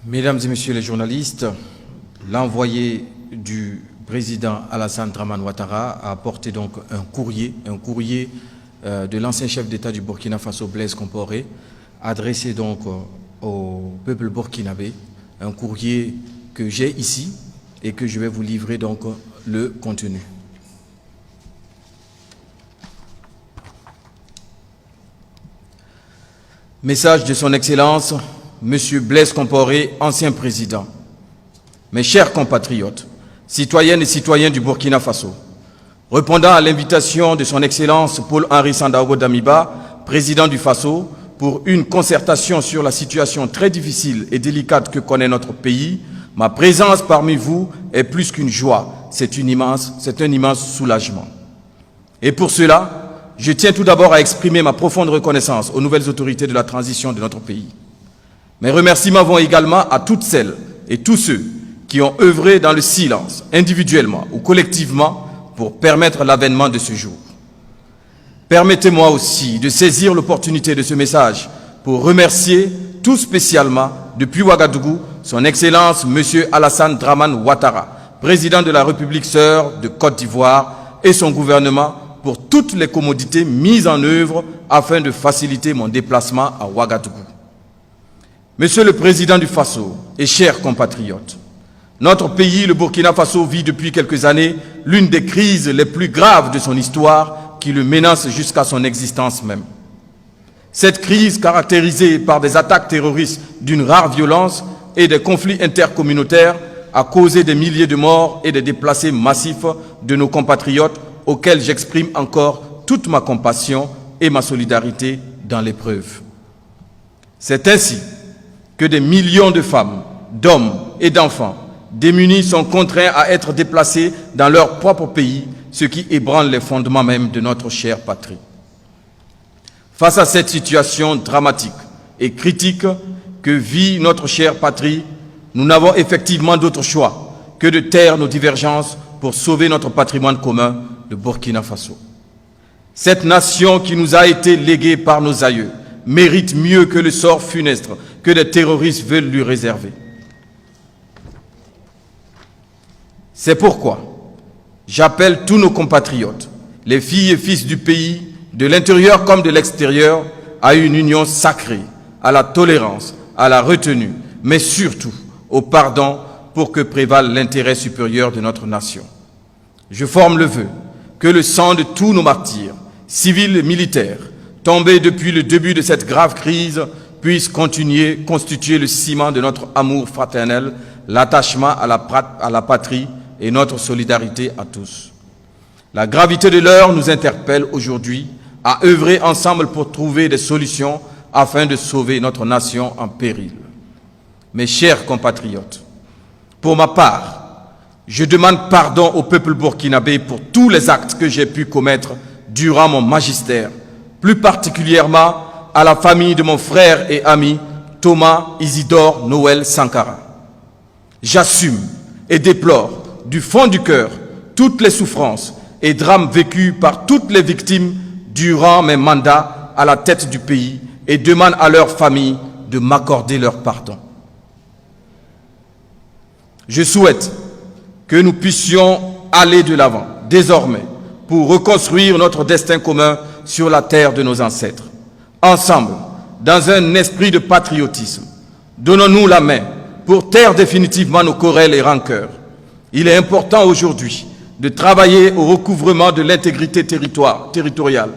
Mesdames et messieurs les journalistes, l'envoyé du président Alassane Dramane Ouattara a apporté donc un courrier de l'ancien chef d'État du Burkina Faso, Blaise Compaoré, adressé donc au peuple burkinabé, un courrier que j'ai ici et que je vais vous livrer donc le contenu. Message de son Excellence, Monsieur Blaise Compaoré, ancien président. Mes chers compatriotes, citoyennes et citoyens du Burkina Faso, répondant à l'invitation de son Excellence Paul-Henri Sandaogo Damiba, président du Faso, pour une concertation sur la situation très difficile et délicate que connaît notre pays, ma présence parmi vous est plus qu'une joie, c'est un immense soulagement. Et pour cela, je tiens tout d'abord à exprimer ma profonde reconnaissance aux nouvelles autorités de la transition de notre pays. Mes remerciements vont également à toutes celles et tous ceux qui ont œuvré dans le silence, individuellement ou collectivement, pour permettre l'avènement de ce jour. Permettez-moi aussi de saisir l'opportunité de ce message pour remercier tout spécialement, depuis Ouagadougou, son Excellence M. Alassane Dramane Ouattara, président de la République sœur de Côte d'Ivoire, et son gouvernement pour toutes les commodités mises en œuvre afin de faciliter mon déplacement à Ouagadougou. Monsieur le Président du Faso et chers compatriotes, notre pays, le Burkina Faso, vit depuis quelques années l'une des crises les plus graves de son histoire qui le menace jusqu'à son existence même. Cette crise, caractérisée par des attaques terroristes d'une rare violence et des conflits intercommunautaires, a causé des milliers de morts et des déplacés massifs de nos compatriotes auxquels j'exprime encore toute ma compassion et ma solidarité dans l'épreuve. C'est ainsi que des millions de femmes, d'hommes et d'enfants démunis sont contraints à être déplacés dans leur propre pays, ce qui ébranle les fondements même de notre chère patrie. Face à cette situation dramatique et critique que vit notre chère patrie, nous n'avons effectivement d'autre choix que de taire nos divergences pour sauver notre patrimoine commun, le Burkina Faso. Cette nation qui nous a été léguée par nos aïeux mérite mieux que le sort funeste que des terroristes veulent lui réserver. C'est pourquoi j'appelle tous nos compatriotes, les filles et fils du pays, de l'intérieur comme de l'extérieur, à une union sacrée, à la tolérance, à la retenue, mais surtout au pardon pour que prévale l'intérêt supérieur de notre nation. Je forme le vœu que le sang de tous nos martyrs, civils et militaires, tombés depuis le début de cette grave crise, puisse constituer le ciment de notre amour fraternel, l'attachement à la patrie et notre solidarité à tous. La gravité de l'heure nous interpelle aujourd'hui à œuvrer ensemble pour trouver des solutions afin de sauver notre nation en péril. Mes chers compatriotes, pour ma part, je demande pardon au peuple burkinabé pour tous les actes que j'ai pu commettre durant mon magistère, plus particulièrement à la famille de mon frère et ami Thomas Isidore Noël Sankara. J'assume et déplore du fond du cœur toutes les souffrances et drames vécus par toutes les victimes durant mes mandats à la tête du pays et demande à leurs familles de m'accorder leur pardon. Je souhaite que nous puissions aller de l'avant, désormais, pour reconstruire notre destin commun sur la terre de nos ancêtres. Ensemble, dans un esprit de patriotisme, donnons-nous la main pour taire définitivement nos querelles et rancœurs. Il est important aujourd'hui de travailler au recouvrement de l'intégrité territoriale,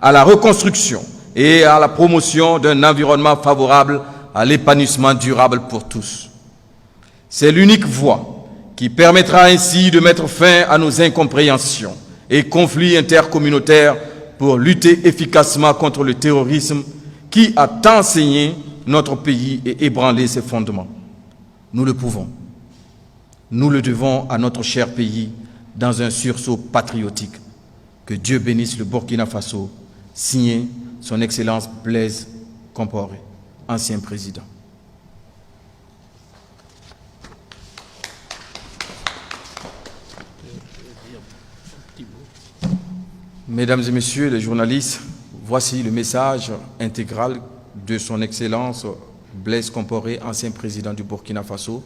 à la reconstruction et à la promotion d'un environnement favorable à l'épanouissement durable pour tous. C'est l'unique voie qui permettra ainsi de mettre fin à nos incompréhensions et conflits intercommunautaires pour lutter efficacement contre le terrorisme qui a tant saigné notre pays et ébranlé ses fondements. Nous le pouvons. Nous le devons à notre cher pays dans un sursaut patriotique. Que Dieu bénisse le Burkina Faso, signé son Excellence Blaise Compaoré, ancien président. Mesdames et messieurs les journalistes, voici le message intégral de son Excellence Blaise Compaoré, ancien président du Burkina Faso,